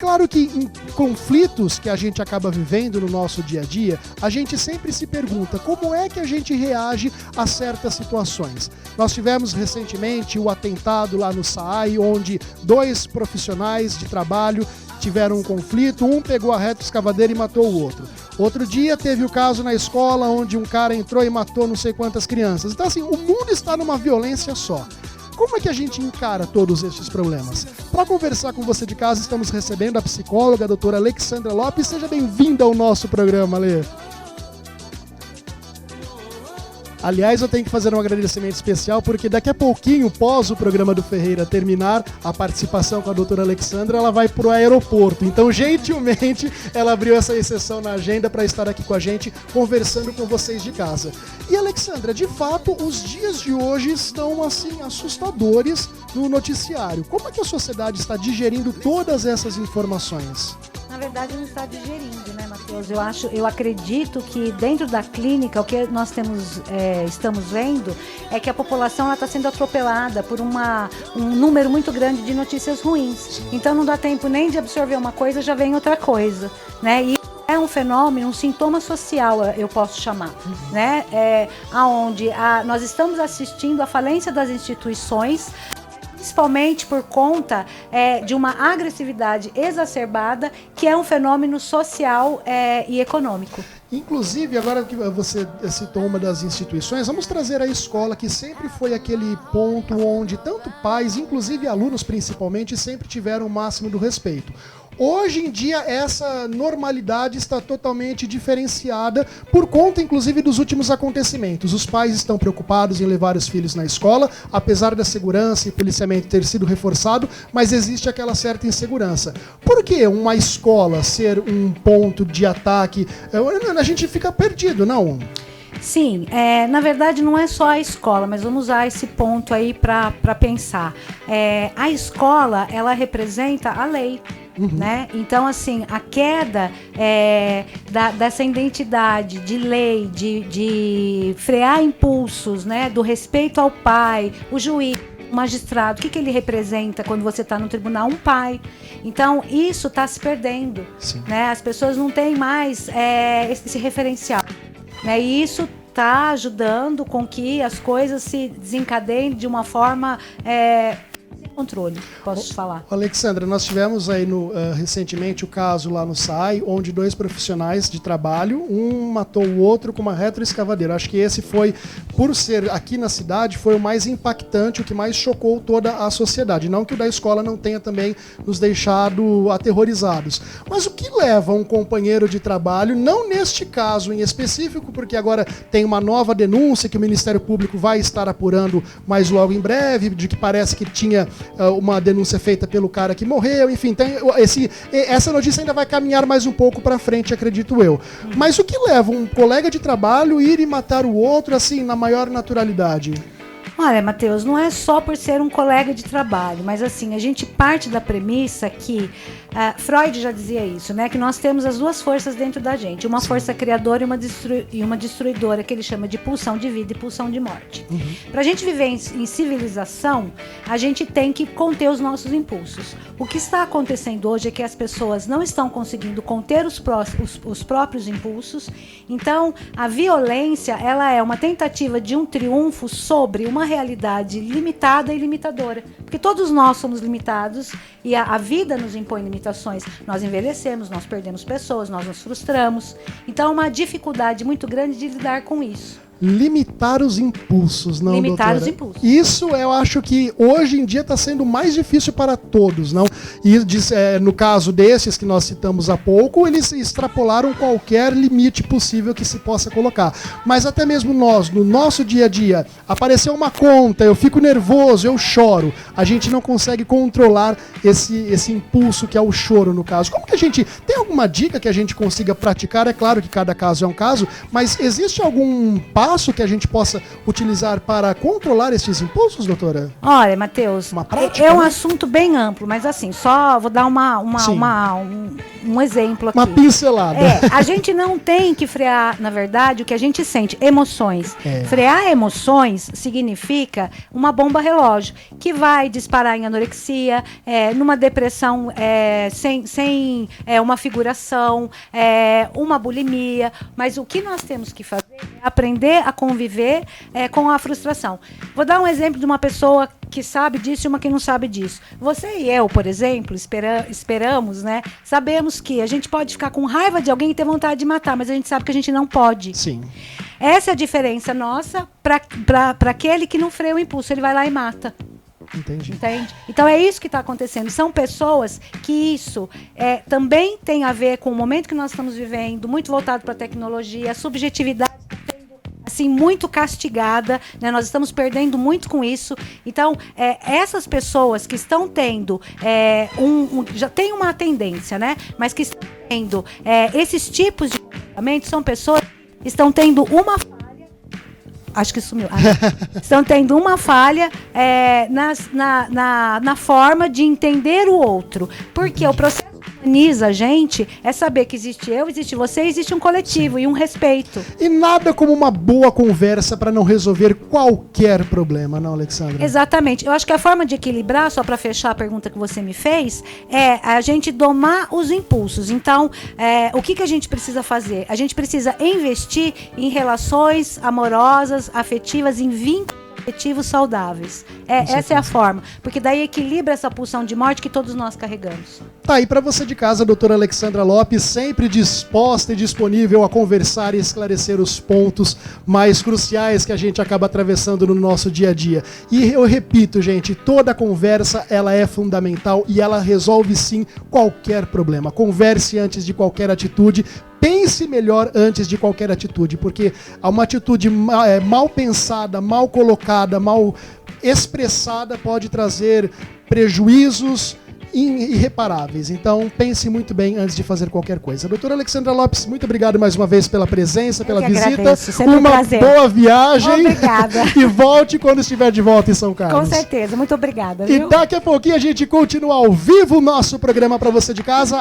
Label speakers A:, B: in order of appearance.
A: Claro que em conflitos que a gente acaba vivendo no nosso dia a dia, a gente sempre se pergunta como é que a gente reage a certas situações. Nós tivemos recentemente o atentado lá no SAAI, onde 2 profissionais de trabalho tiveram um conflito, um pegou a retroescavadeira e matou o outro. Outro dia teve o caso na escola onde um cara entrou e matou não sei quantas crianças. Então assim, o mundo está numa violência só. Como é que a gente encara todos esses problemas? Para conversar com você de casa, estamos recebendo a psicóloga, a doutora Alexandra Lopes. Seja bem-vinda ao nosso programa, Alê. Aliás, eu tenho que fazer um agradecimento especial, porque daqui a pouquinho, pós o programa do Ferreira terminar, a participação com a doutora Alexandra, ela vai para o aeroporto. Então, gentilmente, ela abriu essa exceção na agenda para estar aqui com a gente, conversando com vocês de casa. E, Alexandra, de fato, os dias de hoje estão, assim, assustadores no noticiário. Como é que a sociedade está digerindo todas essas informações?
B: Na verdade, não está digerindo, né, Matheus? Eu acredito que dentro da clínica, o que nós estamos vendo é que a população está sendo atropelada por um número muito grande de notícias ruins. Então não dá tempo nem de absorver uma coisa, já vem outra coisa, né? E é um fenômeno, um sintoma social, eu posso chamar, né? Onde nós estamos assistindo à falência das instituições, principalmente por conta de uma agressividade exacerbada, que é um fenômeno social e econômico.
A: Inclusive, agora que você citou uma das instituições, vamos trazer a escola, que sempre foi aquele ponto onde tanto pais, inclusive alunos principalmente, sempre tiveram o máximo do respeito. Hoje em dia, essa normalidade está totalmente diferenciada por conta, inclusive, dos últimos acontecimentos. Os pais estão preocupados em levar os filhos na escola, apesar da segurança e policiamento ter sido reforçado, mas existe aquela certa insegurança. Por que uma escola ser um ponto de ataque? A gente fica perdido, não?
B: Sim, na verdade não é só a escola, mas vamos usar esse ponto aí para pensar. A escola, ela representa a lei. Né? Então, assim, a queda dessa identidade de lei, de frear impulsos, né? Do respeito ao pai, o juiz, o magistrado, o que ele representa quando você está no tribunal? Um pai. Então, isso está se perdendo. Né? As pessoas não têm mais esse referencial. Né? E isso está ajudando com que as coisas se desencadeiem de uma forma... controle, posso falar.
A: Alexandra, nós tivemos aí recentemente o caso lá no SAAI, onde 2 profissionais de trabalho, um matou o outro com uma retroescavadeira. Acho que esse foi, por ser aqui na cidade, foi o mais impactante, o que mais chocou toda a sociedade. Não que o da escola não tenha também nos deixado aterrorizados. Mas o que leva um companheiro de trabalho, não neste caso em específico, porque agora tem uma nova denúncia que o Ministério Público vai estar apurando mais logo em breve, de que parece que tinha uma denúncia feita pelo cara que morreu, enfim, essa notícia ainda vai caminhar mais um pouco para frente, acredito eu. Mas o que leva um colega de trabalho ir e matar o outro, assim, na maior naturalidade?
B: Olha, Matheus, não é só por ser um colega de trabalho, mas assim, a gente parte da premissa que Freud já dizia isso, né? Que nós temos as 2 forças dentro da gente, uma força criadora e uma destruidora, que ele chama de pulsão de vida e pulsão de morte. Para a gente viver em civilização, a gente tem que conter os nossos impulsos. O que está acontecendo hoje é que as pessoas não estão conseguindo conter os próprios impulsos, então a violência, ela é uma tentativa de um triunfo sobre uma realidade limitada e limitadora, porque todos nós somos limitados e a vida nos impõe limitações. Nós envelhecemos, nós perdemos pessoas, nós nos frustramos. Então, é uma dificuldade muito grande de lidar com isso.
A: Limitar os impulsos, não,
B: limitar
A: doutora?
B: Os impulsos.
A: Isso eu acho que hoje em dia está sendo mais difícil para todos, não? E no caso desses que nós citamos há pouco, eles extrapolaram qualquer limite possível que se possa colocar. Mas até mesmo nós, no nosso dia a dia, apareceu uma conta, eu fico nervoso, eu choro. A gente não consegue controlar esse impulso que é o choro, no caso. Como que a gente... Tem alguma dica que a gente consiga praticar? É claro que cada caso é um caso, mas existe algum passo passo que a gente possa utilizar para controlar estes impulsos, doutora?
B: Olha, Matheus, é um assunto bem amplo, mas assim, só vou dar um exemplo aqui.
A: Uma pincelada.
B: A gente não tem que frear, na verdade, o que a gente sente, emoções. Frear emoções significa uma bomba relógio, que vai disparar em anorexia, numa depressão sem uma figuração, uma bulimia. Mas o que nós temos que fazer é aprender a conviver com a frustração. Vou dar um exemplo de uma pessoa que sabe disso e uma que não sabe disso. Você e eu, por exemplo, esperamos, né? Sabemos que a gente pode ficar com raiva de alguém e ter vontade de matar, mas a gente sabe que a gente não pode.
A: Sim.
B: Essa é a diferença nossa para aquele que não freia o impulso. Ele vai lá e mata.
A: Entendi.
B: Entende? Então é isso que está acontecendo. São pessoas que isso também tem a ver com o momento que nós estamos vivendo, muito voltado para a tecnologia, a subjetividade assim, muito castigada, né? Nós estamos perdendo muito com isso. Então, essas pessoas que estão tendo já tem uma tendência, né? Mas que estão tendo esses tipos de comportamento são pessoas que estão tendo uma falha. Acho que sumiu. Estão tendo uma falha na forma de entender o outro. Porque o processo que humaniza a gente é saber que existe eu, existe você, existe um coletivo. Sim. E um respeito.
A: E nada como uma boa conversa para não resolver qualquer problema, não, Alexandra?
B: Exatamente. Eu acho que a forma de equilibrar, só para fechar a pergunta que você me fez, é a gente domar os impulsos. Então, o que a gente precisa fazer? A gente precisa investir em relações amorosas, afetivas, em vínculos afetivos saudáveis. Essa é a forma, porque daí equilibra essa pulsão de morte que todos nós carregamos.
A: Tá aí para você de casa, a doutora Alexandra Lopes, sempre disposta e disponível a conversar e esclarecer os pontos mais cruciais que a gente acaba atravessando no nosso dia a dia. E eu repito, gente, toda conversa ela é fundamental e ela resolve sim qualquer problema. Converse antes de qualquer atitude. Pense melhor antes de qualquer atitude, porque uma atitude mal pensada, mal colocada, mal expressada pode trazer prejuízos irreparáveis. Então, pense muito bem antes de fazer qualquer coisa. Doutora Alexandra Lopes, muito obrigado mais uma vez pela presença, pela visita. Uma boa viagem.
B: Obrigada.
A: E volte quando estiver de volta em São Carlos.
B: Com certeza. Muito obrigada. Viu?
A: E daqui a pouquinho a gente continua ao vivo o nosso programa para você de casa.